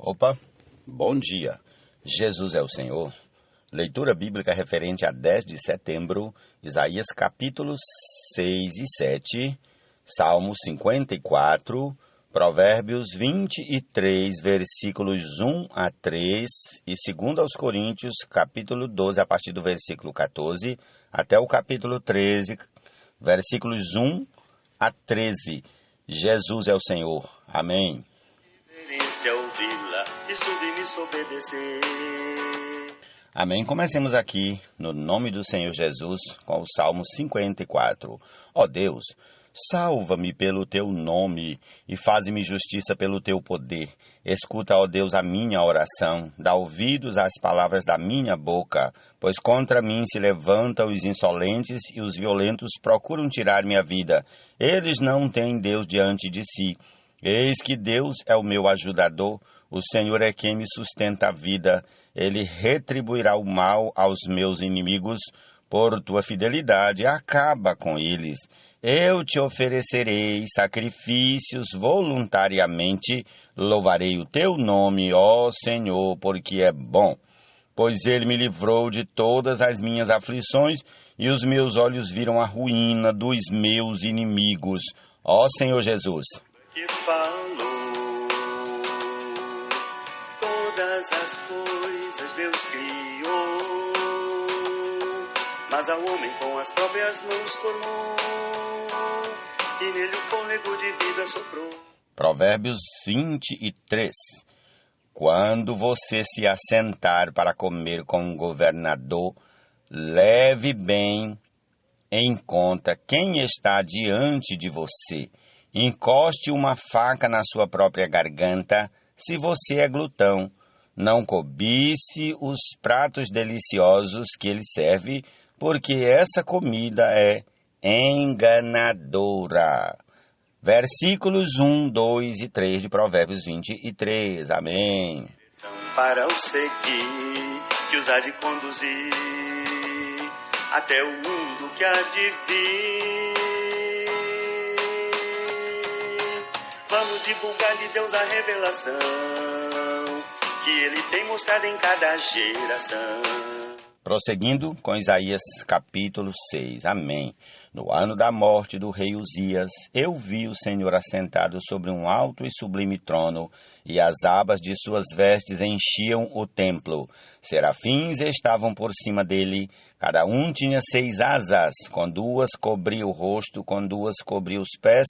Opa, bom dia. Jesus é o Senhor. Leitura bíblica referente a 10 de setembro, Isaías capítulos 6 e 7, Salmos 54, Provérbios 23, versículos 1 a 3 e 2 aos Coríntios, capítulo 12, a partir do versículo 14, até o capítulo 13, versículos 1 a 13. Jesus é o Senhor. Amém. Amém. Comecemos aqui, no nome do Senhor Jesus, com o Salmo 54. Ó Deus, salva-me pelo teu nome e faze-me justiça pelo teu poder. Escuta, ó Deus, a minha oração, dá ouvidos às palavras da minha boca, pois contra mim se levantam os insolentes e os violentos procuram tirar minha vida. Eles não têm Deus diante de si. Eis que Deus é o meu ajudador, o Senhor é quem me sustenta a vida. Ele retribuirá o mal aos meus inimigos, por tua fidelidade acaba com eles. Eu te oferecerei sacrifícios voluntariamente, louvarei o teu nome, ó Senhor, porque é bom. Pois ele me livrou de todas as minhas aflições, e os meus olhos viram a ruína dos meus inimigos. Ó Senhor Jesus. Que falou, todas as coisas Deus criou, mas ao homem com as próprias mãos formou, e nele o fôlego de vida soprou. Provérbios 23. Quando você se assentar para comer com um governador, leve bem em conta quem está diante de você. Encoste uma faca na sua própria garganta, se você é glutão. Não cobice os pratos deliciosos que ele serve, porque essa comida é enganadora. Versículos 1, 2 e 3 de Provérbios 23. Amém. Para o seguir, que os há de conduzir até o mundo que há de vir. Vamos divulgar de Deus a revelação que Ele tem mostrado em cada geração. Prosseguindo com Isaías capítulo 6. Amém. No ano da morte do rei Uzias, eu vi o Senhor assentado sobre um alto e sublime trono, e as abas de suas vestes enchiam o templo. Serafins estavam por cima dele, cada um tinha 6 asas, com 2 cobria o rosto, com 2 cobria os pés,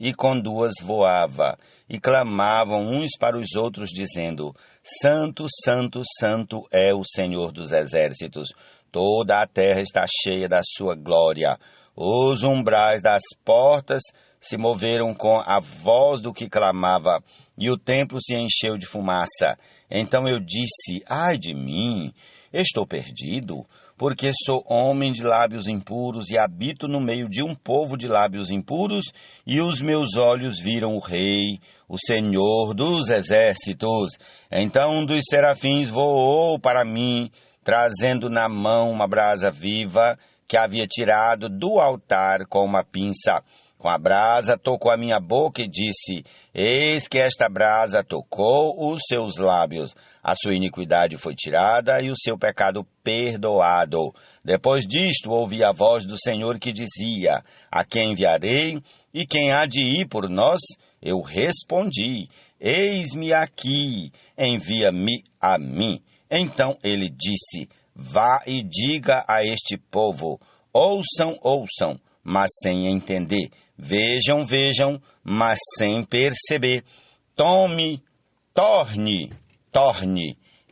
e com 2 voava, e clamavam uns para os outros, dizendo: Santo, Santo, Santo é o Senhor dos exércitos. Toda a terra está cheia da sua glória. Os umbrais das portas se moveram com a voz do que clamava, e o templo se encheu de fumaça. Então eu disse: ai de mim, estou perdido, porque sou homem de lábios impuros e habito no meio de um povo de lábios impuros, e os meus olhos viram o Rei, o Senhor dos exércitos. Então um dos serafins voou para mim, trazendo na mão uma brasa viva que havia tirado do altar com uma pinça. Com a brasa tocou a minha boca e disse: eis que esta brasa tocou os seus lábios. A sua iniquidade foi tirada e o seu pecado perdoado. Depois disto ouvi a voz do Senhor que dizia: a quem enviarei e quem há de ir por nós? Eu respondi: eis-me aqui, envia-me a mim. Então ele disse: vá e diga a este povo: ouçam, ouçam, mas sem entender. Vejam, vejam, mas sem perceber. Torne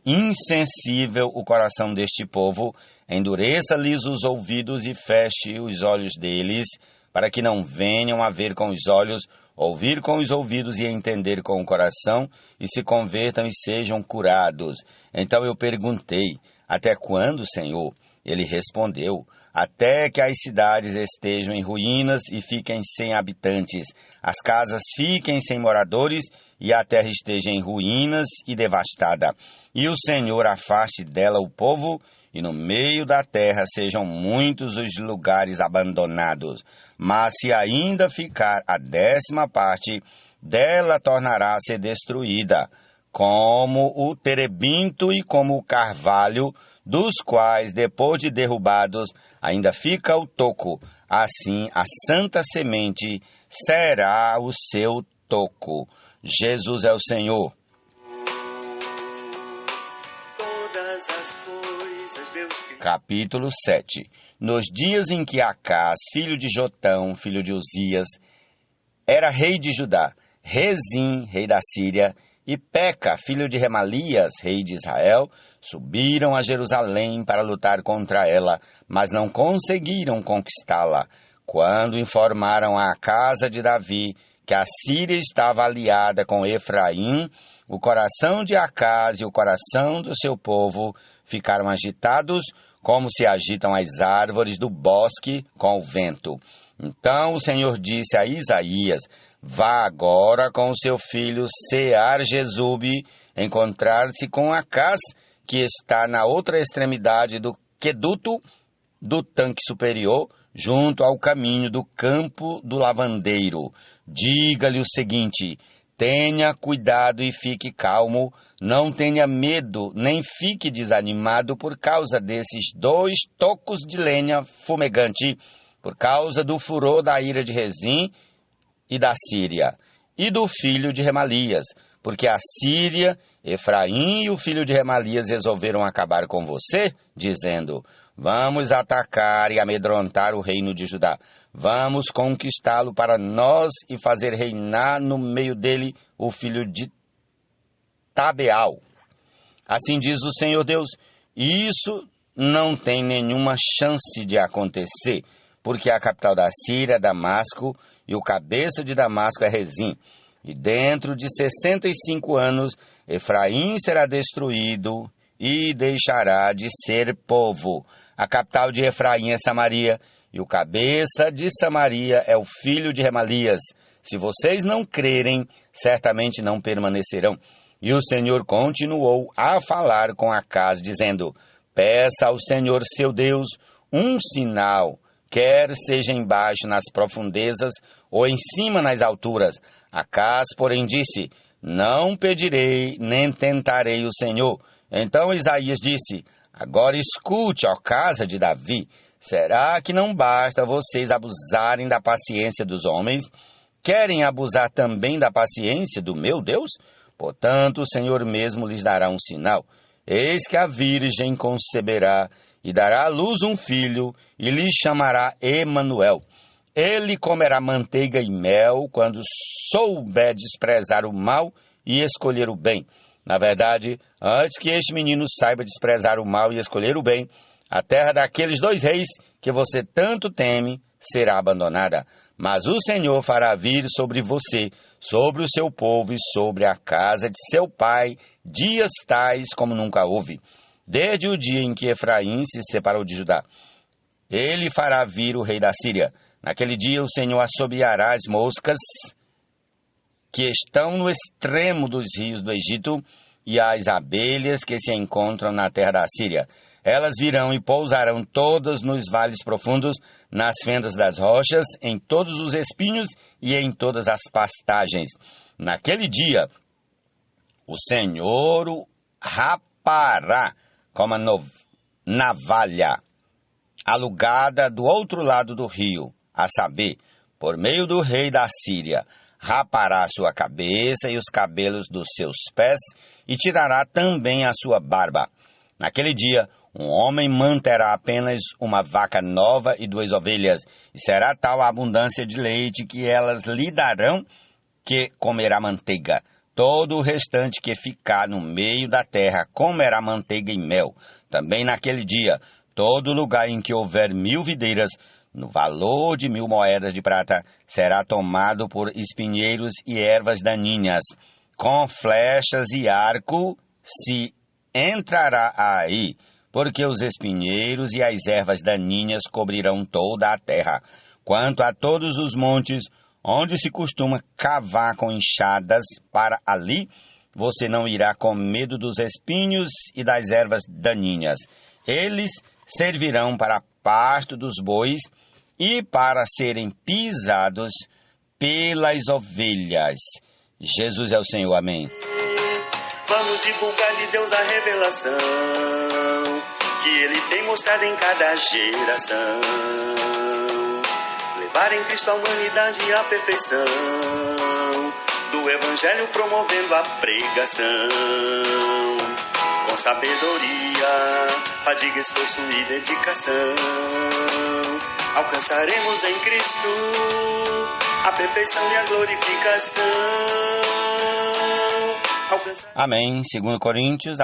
insensível o coração deste povo, endureça-lhes os ouvidos e feche os olhos deles, para que não venham a ver com os olhos, ouvir com os ouvidos e entender com o coração, e se convertam e sejam curados. Então eu perguntei: até quando, Senhor? Ele respondeu: até que as cidades estejam em ruínas e fiquem sem habitantes, as casas fiquem sem moradores e a terra esteja em ruínas e devastada. E o Senhor afaste dela o povo, e no meio da terra sejam muitos os lugares abandonados. Mas se ainda ficar a 10ª parte, dela tornará a ser destruída. como o terebinto e como o carvalho, dos quais, depois de derrubados, ainda fica o toco. Assim, a santa semente será o seu toco. Jesus é o Senhor. Todas as coisas Deus criou. Capítulo 7. Nos dias em que Acás, filho de Jotão, filho de Uzias, era rei de Judá, Rezim, rei da Síria, e Peca, filho de Remalias, rei de Israel, subiram a Jerusalém para lutar contra ela, mas não conseguiram conquistá-la. Quando informaram à casa de Davi que a Síria estava aliada com Efraim, o coração de Acás e o coração do seu povo ficaram agitados, como se agitam as árvores do bosque com o vento. Então o Senhor disse a Isaías: vá agora com o seu filho Sear-Jesube encontrar-se com Acás, que está na outra extremidade do queduto do tanque superior, junto ao caminho do campo do lavandeiro. Diga-lhe o seguinte: tenha cuidado e fique calmo, não tenha medo, nem fique desanimado por causa desses 2 tocos de lenha fumegante, por causa do furor da ira de Rezim e da Síria, e do filho de Remalias, porque a Síria, Efraim e o filho de Remalias resolveram acabar com você, dizendo: vamos atacar e amedrontar o reino de Judá. Vamos conquistá-lo para nós e fazer reinar no meio dele o filho de Tabeal. Assim diz o Senhor Deus: isso não tem nenhuma chance de acontecer, porque a capital da Síria é Damasco, e o cabeça de Damasco é Rezim. E dentro de 65 anos, Efraim será destruído e deixará de ser povo. A capital de Efraim é Samaria, e o cabeça de Samaria é o filho de Remalias. Se vocês não crerem, certamente não permanecerão. E o Senhor continuou a falar com Acás, dizendo: peça ao Senhor seu Deus um sinal, quer seja embaixo nas profundezas ou em cima nas alturas. Acás, porém, disse: não pedirei, nem tentarei o Senhor. Então Isaías disse: agora escute, ó casa de Davi, será que não basta vocês abusarem da paciência dos homens? Querem abusar também da paciência do meu Deus? Portanto, o Senhor mesmo lhes dará um sinal. Eis que a virgem conceberá e dará à luz um filho, e lhe chamará Emanuel. Ele comerá manteiga e mel quando souber desprezar o mal e escolher o bem. Na verdade, antes que este menino saiba desprezar o mal e escolher o bem, a terra daqueles 2 reis que você tanto teme será abandonada. Mas o Senhor fará vir sobre você, sobre o seu povo e sobre a casa de seu pai, dias tais como nunca houve, desde o dia em que Efraim se separou de Judá. Ele fará vir o rei da Síria. Naquele dia o Senhor assobiará as moscas que estão no extremo dos rios do Egito e as abelhas que se encontram na terra da Síria. Elas virão e pousarão todas nos vales profundos, nas fendas das rochas, em todos os espinhos e em todas as pastagens. Naquele dia, o Senhor o rapará como a navalha, alugada do outro lado do rio, a saber, por meio do rei da Síria. Rapará a sua cabeça e os cabelos dos seus pés, e tirará também a sua barba. Naquele dia, um homem manterá apenas uma vaca nova e 2 ovelhas, e será tal a abundância de leite que elas lhe darão, que comerá manteiga. Todo o restante que ficar no meio da terra comerá manteiga e mel. Também naquele dia, todo lugar em que houver 1000 videiras, no valor de 1000 moedas de prata, será tomado por espinheiros e ervas daninhas. Com flechas e arco se entrará aí, porque os espinheiros e as ervas daninhas cobrirão toda a terra. Quanto a todos os montes, onde se costuma cavar com enxadas para ali, você não irá com medo dos espinhos e das ervas daninhas. Eles servirão para pasto dos bois e para serem pisados pelas ovelhas. Jesus é o Senhor, amém. Vamos divulgar de Deus a revelação que Ele tem mostrado em cada geração. Levar em Cristo a humanidade à perfeição do Evangelho, promovendo a pregação. Com sabedoria, fadiga, esforço e dedicação, alcançaremos em Cristo a perfeição e a glorificação. Amém. 2 Coríntios,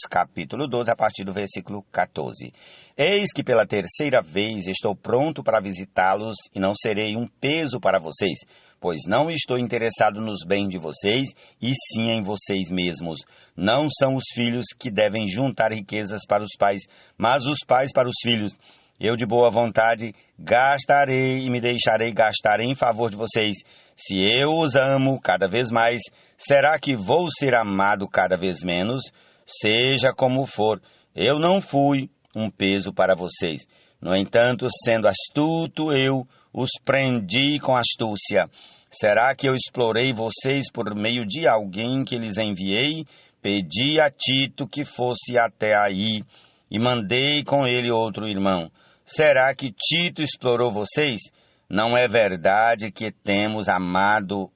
capítulo 12, a partir do versículo 14. Eis que pela terceira vez estou pronto para visitá-los e não serei um peso para vocês, pois não estou interessado nos bens de vocês, e sim em vocês mesmos. Não são os filhos que devem juntar riquezas para os pais, mas os pais para os filhos. Eu de boa vontade gastarei e me deixarei gastar em favor de vocês. Se eu os amo cada vez mais, será que vou ser amado cada vez menos? Seja como for, eu não fui um peso para vocês. No entanto, sendo astuto, eu os prendi com astúcia. Será que eu explorei vocês por meio de alguém que lhes enviei? Pedi a Tito que fosse até aí e mandei com ele outro irmão. Será que Tito explorou vocês? Não é verdade que temos amado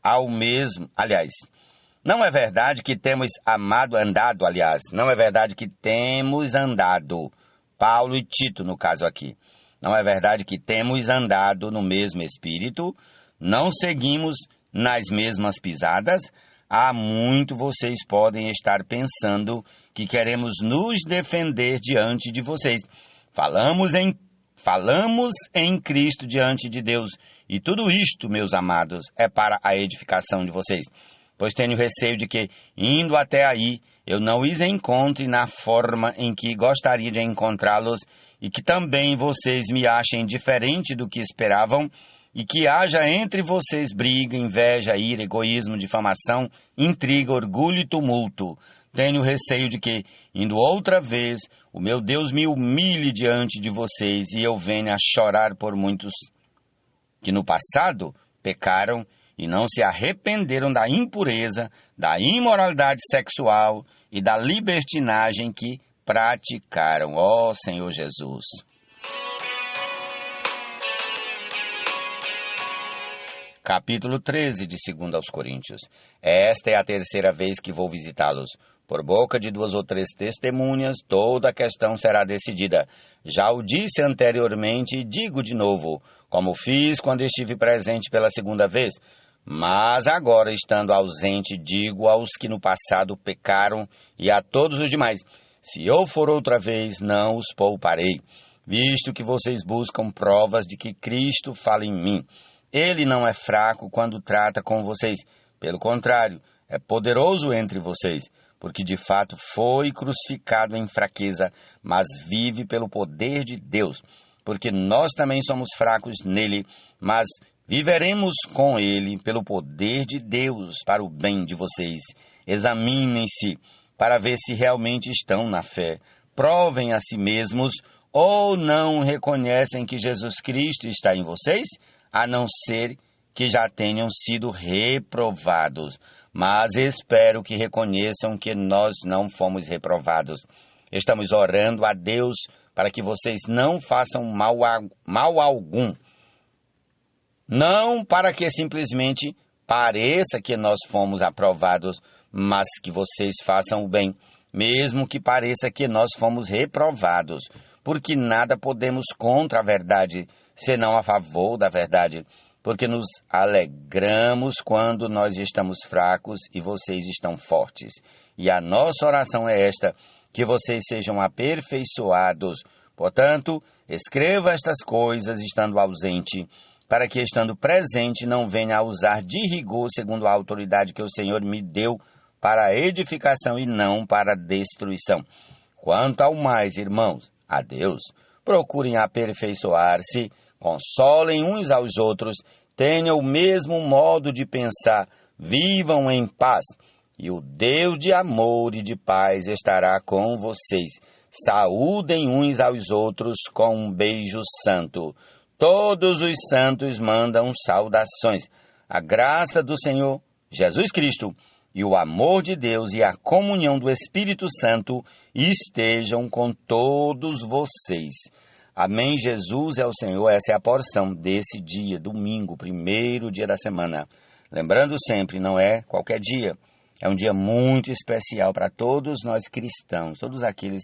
ao mesmo... Não é verdade que temos não é verdade que temos andado. Paulo e Tito, no caso aqui. Não é verdade que temos andado no mesmo espírito? Não seguimos nas mesmas pisadas? Há muito vocês podem estar pensando que queremos nos defender diante de vocês. Falamos em Cristo diante de Deus, e tudo isto, meus amados, é para a edificação de vocês. Pois tenho receio de que, indo até aí, eu não os encontre na forma em que gostaria de encontrá-los, e que também vocês me achem diferente do que esperavam, e que haja entre vocês briga, inveja, ira, egoísmo, difamação, intriga, orgulho e tumulto. Tenho receio de que, indo outra vez, o meu Deus me humilhe diante de vocês e eu venha a chorar por muitos que no passado pecaram e não se arrependeram da impureza, da imoralidade sexual e da libertinagem que praticaram. Ó Senhor Jesus! Capítulo 13 de 2 aos Coríntios. Esta é a terceira vez que vou visitá-los. Por boca de 2 ou 3 testemunhas, toda a questão será decidida. Já o disse anteriormente e digo de novo, como fiz quando estive presente pela segunda vez. Mas agora, estando ausente, digo aos que no passado pecaram e a todos os demais, se eu for outra vez, não os pouparei, visto que vocês buscam provas de que Cristo fala em mim. Ele não é fraco quando trata com vocês, pelo contrário, é poderoso entre vocês, porque de fato foi crucificado em fraqueza, mas vive pelo poder de Deus, porque nós também somos fracos nele, mas viveremos com ele pelo poder de Deus para o bem de vocês. Examinem-se para ver se realmente estão na fé. Provem a si mesmos ou não reconhecem que Jesus Cristo está em vocês, a não ser que já tenham sido reprovados. Mas espero que reconheçam que nós não fomos reprovados. Estamos orando a Deus para que vocês não façam mal algum. Não para que simplesmente pareça que nós fomos aprovados, mas que vocês façam o bem, mesmo que pareça que nós fomos reprovados, porque nada podemos contra a verdade, senão a favor da verdade, porque nos alegramos quando nós estamos fracos e vocês estão fortes. E a nossa oração é esta, que vocês sejam aperfeiçoados. Portanto, escreva estas coisas estando ausente, para que estando presente não venha a usar de rigor segundo a autoridade que o Senhor me deu para a edificação e não para a destruição. Quanto ao mais, irmãos, a Deus, procurem aperfeiçoar-se, consolem uns aos outros, tenham o mesmo modo de pensar, vivam em paz, e o Deus de amor e de paz estará com vocês. Saúdem uns aos outros com um beijo santo. Todos os santos mandam saudações. A graça do Senhor Jesus Cristo e o amor de Deus e a comunhão do Espírito Santo estejam com todos vocês. Amém. Jesus é o Senhor. Essa é a porção desse dia, domingo, primeiro dia da semana. Lembrando sempre, não é qualquer dia. É um dia muito especial para todos nós cristãos, todos aqueles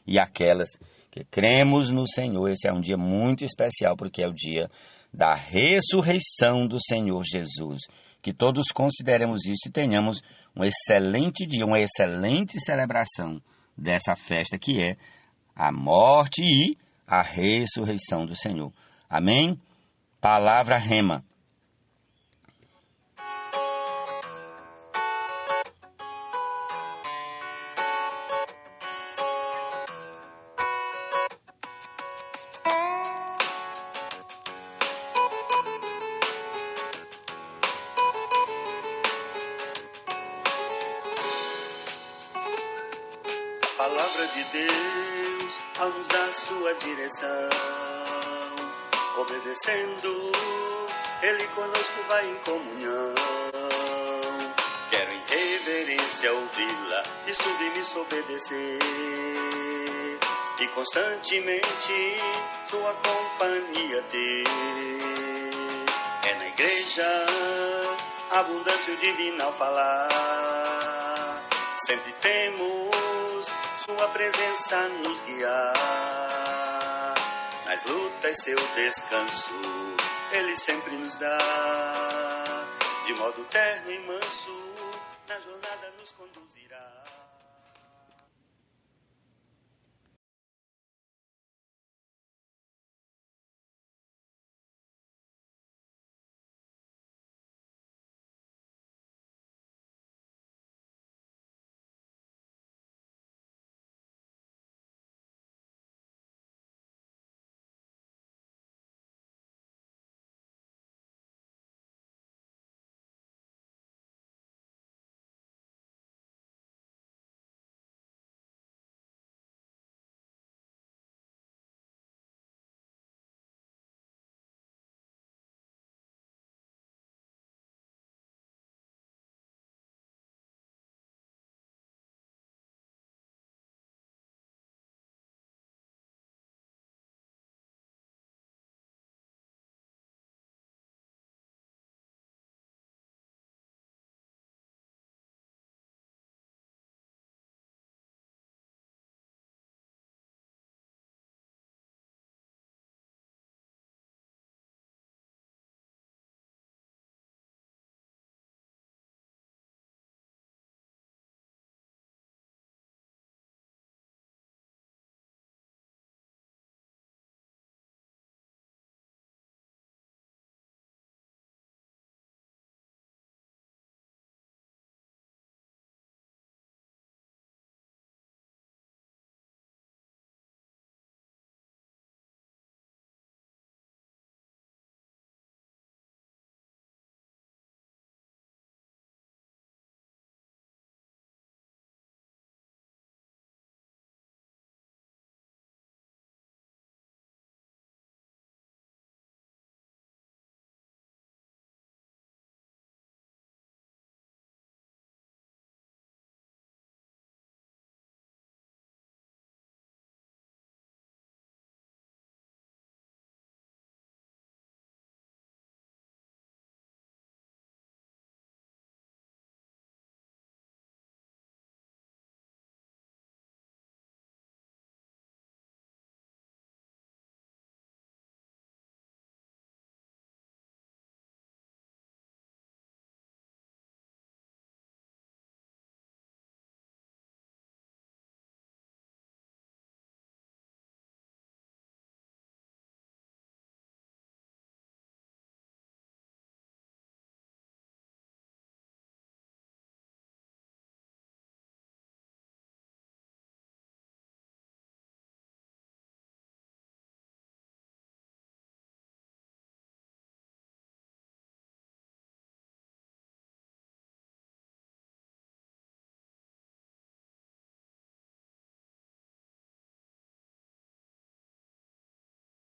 e aquelas que cremos no Senhor. Esse é um dia muito especial porque é o dia da ressurreição do Senhor Jesus. Que todos consideremos isso e tenhamos um excelente dia, uma excelente celebração dessa festa que é a morte e a ressurreição do Senhor. Amém? Palavra rema. Palavra de Deus, ao nos dar sua direção, obedecendo, Ele conosco vai em comunhão. Quero em reverência ouvi-la e submisso obedecer, e constantemente sua companhia ter. É na igreja abundante o divino ao falar, sempre temos sua presença nos guiar. Nas lutas seu descanso Ele sempre nos dá, de modo terno e manso na jornada nos conduzirá.